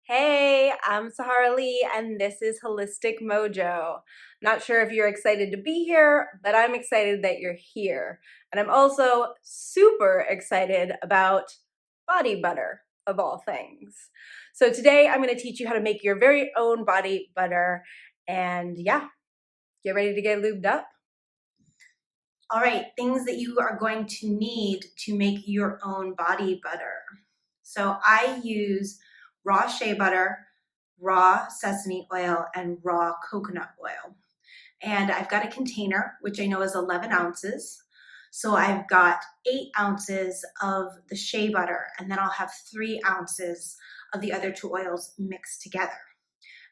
Hey, I'm Sahara Lee, and this is Holistic Mojo. Not sure if you're excited to be here, but I'm excited that you're here. And I'm also super excited about body butter, of all things. So today I'm going to teach you how to make your very own body butter. And yeah, get ready to get lubed up. All right, things that you are going to need to make your own body butter. So I use raw shea butter, raw sesame oil, and raw coconut oil. And I've got a container, which I know is 11 ounces. So I've got 8 ounces of the shea butter, and then I'll have 3 ounces of the other two oils mixed together.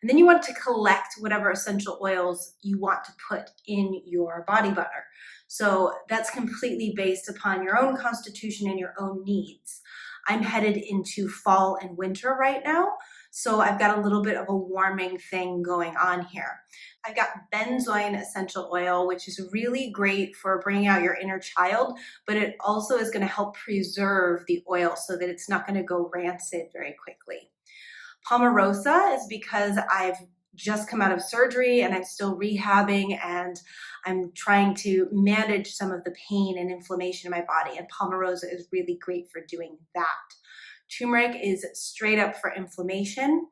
And then you want to collect whatever essential oils you want to put in your body butter. So that's completely based upon your own constitution and your own needs. I'm headed into fall and winter right now, so I've got a little bit of a warming thing going on here. I've got benzoin essential oil, which is really great for bringing out your inner child, but it also is going to help preserve the oil so that it's not going to go rancid very quickly. Pomarosa is because I've just come out of surgery and I'm still rehabbing and I'm trying to manage some of the pain and inflammation in my body, and Pomarosa is really great for doing that. Turmeric is straight up for inflammation.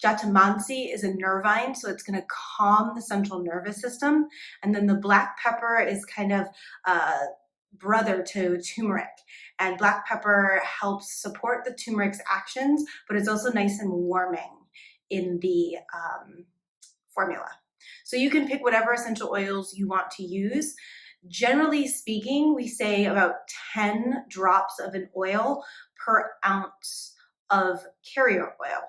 Jatamansi is a nervine, so it's going to calm the central nervous system. And then the black pepper is kind of brother to turmeric. And black pepper helps support the turmeric's actions, but it's also nice and warming in the formula. So you can pick whatever essential oils you want to use. Generally speaking, we say about 10 drops of an oil per ounce of carrier oil.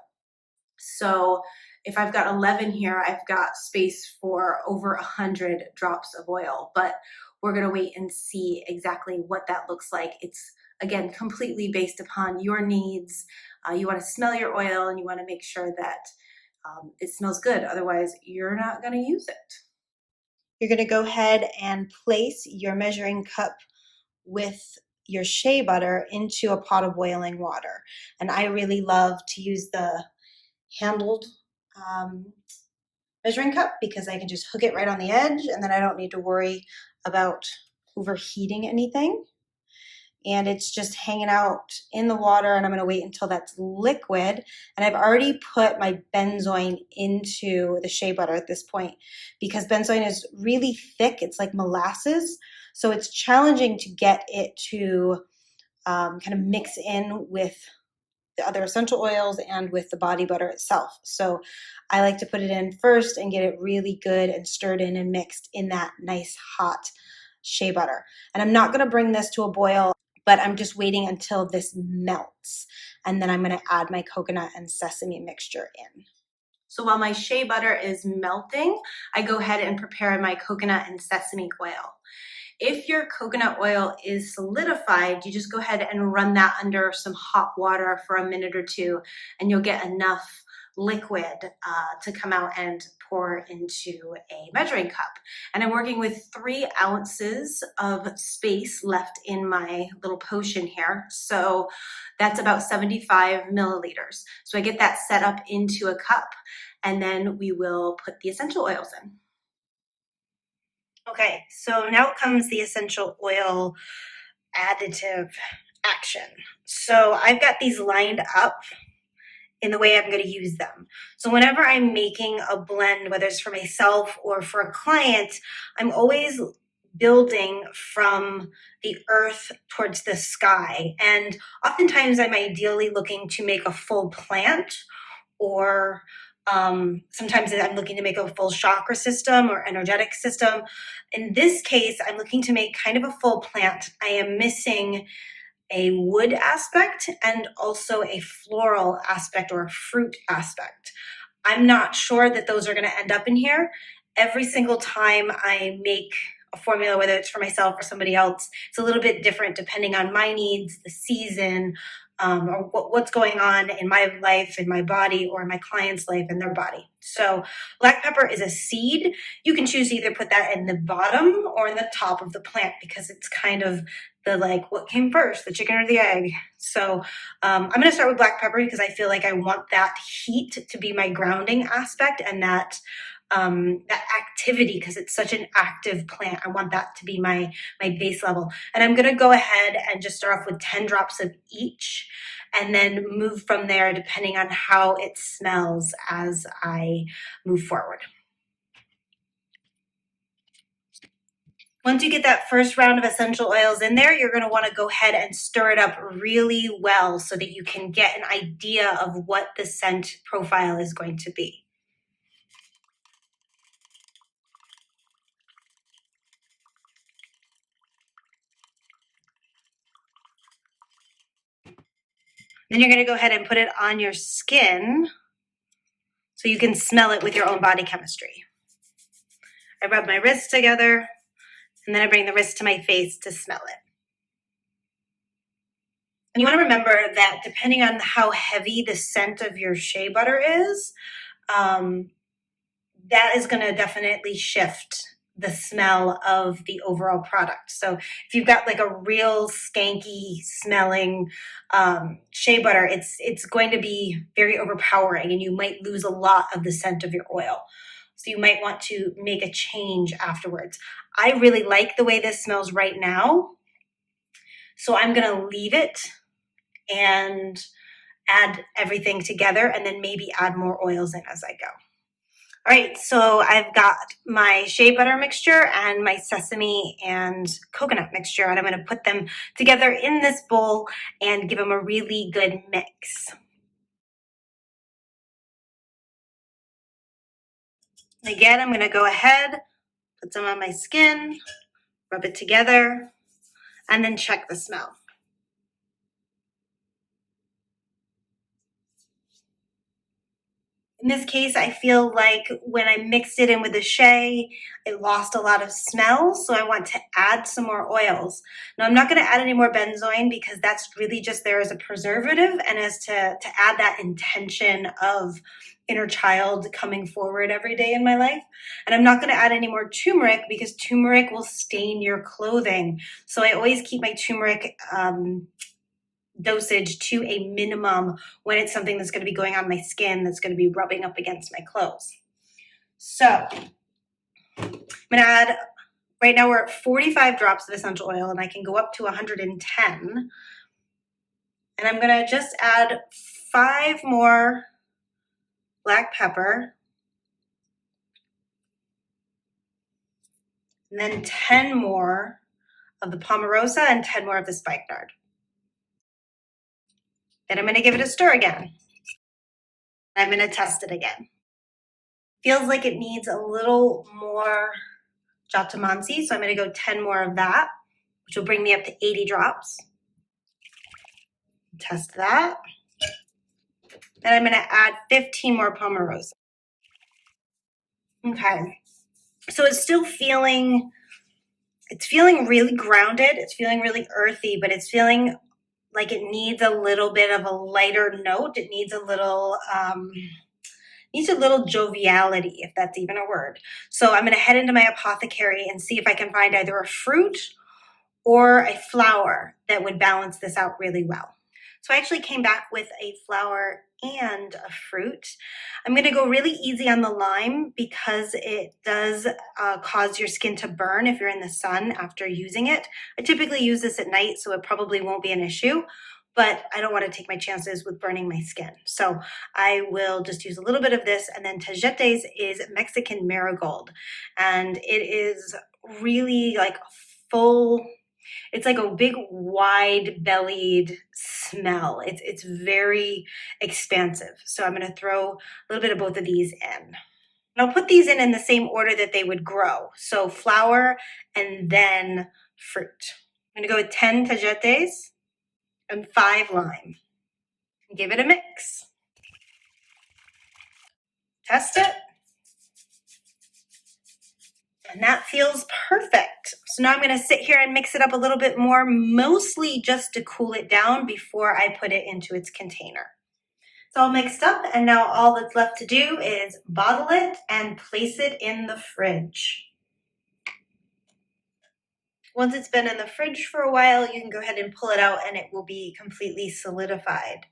So if I've got 11 here, I've got space for over 100 drops of oil, but we're going to wait and see exactly what that looks like. It's, again, completely based upon your needs. You want to smell your oil and you want to make sure that it smells good. Otherwise, you're not going to use it. You're going to go ahead and place your measuring cup with your shea butter into a pot of boiling water. And I really love to use the handled measuring cup because I can just hook it right on the edge and then I don't need to worry about overheating anything. And it's just hanging out in the water, and I'm going to wait until that's liquid. And I've already put my benzoin into the shea butter at this point because benzoin is really thick. It's like molasses. So it's challenging to get it to kind of mix in with the other essential oils and with the body butter itself. So I like to put it in first and get it really good and stirred in and mixed in that nice hot shea butter. And I'm not going to bring this to a boil, but I'm just waiting until this melts. And then I'm going to add my coconut and sesame mixture in. So while my shea butter is melting, I go ahead and prepare my coconut and sesame oil. If your coconut oil is solidified, you just go ahead and run that under some hot water for a minute or two, and you'll get enough liquid to come out and pour into a measuring cup. And I'm working with 3 ounces of space left in my little potion here. So that's about 75 milliliters. So I get that set up into a cup, and then we will put the essential oils in. Okay, so now comes the essential oil additive action. So I've got these lined up in the way I'm going to use them. So whenever I'm making a blend, whether it's for myself or for a client, I'm always building from the earth towards the sky. And oftentimes I'm ideally looking to make a full plant, or sometimes I'm looking to make a full chakra system or energetic system. In this case, I'm looking to make kind of a full plant. I am missing a wood aspect and also a floral aspect or a fruit aspect. I'm not sure that those are going to end up in here. Every single time I make a formula, whether it's for myself or somebody else, it's a little bit different depending on my needs, the season, or what's going on in my life, in my body, or in my client's life and their body. So black pepper is a seed. You can choose to either put that in the bottom or in the top of the plant because it's kind of like, what came first, the chicken or the egg? So I'm going to start with black pepper because I feel like I want that heat to be my grounding aspect, and that activity, because it's such an active plant. I want that to be my base level. And I'm going to go ahead and just start off with 10 drops of each, and then move from there depending on how it smells as I move forward. Once you get that first round of essential oils in there, you're going to want to go ahead and stir it up really well so that you can get an idea of what the scent profile is going to be. Then you're going to go ahead and put it on your skin so you can smell it with your own body chemistry. I rub my wrists together, and then I bring the wrist to my face to smell it. And you want to remember that depending on how heavy the scent of your shea butter is, that is going to definitely shift the smell of the overall product. So if you've got like a real skanky smelling shea butter, it's going to be very overpowering, and you might lose a lot of the scent of your oil. So you might want to make a change afterwards. I really like the way this smells right now, so I'm going to leave it and add everything together, and then maybe add more oils in as I go. All right, so I've got my shea butter mixture and my sesame and coconut mixture, and I'm going to put them together in this bowl and give them a really good mix. Again, I'm going to go ahead, put some on my skin, rub it together, and then check the smell. In this case, I feel like when I mixed it in with the shea, it lost a lot of smell, so I want to add some more oils. Now, I'm not going to add any more benzoin because that's really just there as a preservative and as to add that intention of inner child coming forward every day in my life. And I'm not going to add any more turmeric because turmeric will stain your clothing. So I always keep my turmeric dosage to a minimum when it's something that's going to be going on my skin, that's going to be rubbing up against my clothes. So I'm going to add, right now we're at 45 drops of essential oil, and I can go up to 110. And I'm going to just add 5 more black pepper, and then 10 more of the pomarosa and 10 more of the spikenard. Then I'm going to give it a stir again. I'm going to test it again. Feels like it needs a little more Jatamansi, so I'm going to go 10 more of that, which will bring me up to 80 drops. Test that. Then I'm going to add 15 more pomarosa. Okay, so it's still feeling, really grounded. It's feeling really earthy, but it's feeling like it needs a little bit of a lighter note. It needs a little joviality, if that's even a word. So I'm going to head into my apothecary and see if I can find either a fruit or a flower that would balance this out really well. So I actually came back with a flower and a fruit. I'm going to go really easy on the lime because it does cause your skin to burn if you're in the sun after using it. I typically use this at night, so it probably won't be an issue, but I don't want to take my chances with burning my skin. So I will just use a little bit of this, and then tagetes is Mexican marigold, and it is really like full. It's like a big, wide-bellied smell. It's very expansive. So I'm going to throw a little bit of both of these in. And I'll put these in the same order that they would grow. So flower and then fruit. I'm going to go with 10 tagetes and 5 lime. Give it a mix. Test it. And that feels perfect. So now I'm going to sit here and mix it up a little bit more, mostly just to cool it down before I put it into its container. It's all mixed up, and now all that's left to do is bottle it and place it in the fridge. Once it's been in the fridge for a while, you can go ahead and pull it out and it will be completely solidified.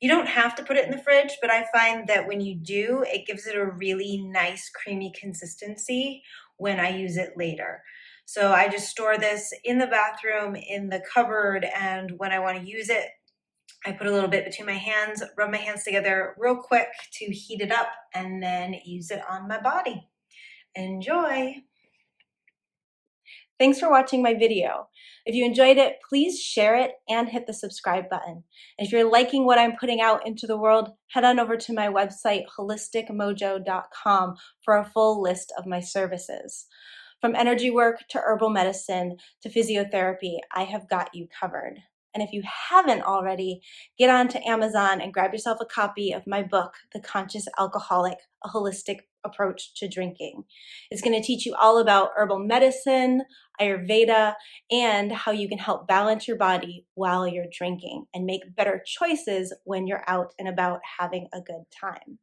You don't have to put it in the fridge, but I find that when you do, it gives it a really nice creamy consistency when I use it later. So I just store this in the bathroom, in the cupboard, and when I want to use it, I put a little bit between my hands, rub my hands together real quick to heat it up, and then use it on my body. Enjoy! Thanks for watching my video. If you enjoyed it, please share it and hit the subscribe button. And if you're liking what I'm putting out into the world, head on over to my website, holisticmojo.com, for a full list of my services. From energy work to herbal medicine to physiotherapy, I have got you covered. And if you haven't already, get on to Amazon and grab yourself a copy of my book, The Conscious Alcoholic, A Holistic Approach to Drinking. It's going to teach you all about herbal medicine, Ayurveda, and how you can help balance your body while you're drinking and make better choices when you're out and about having a good time.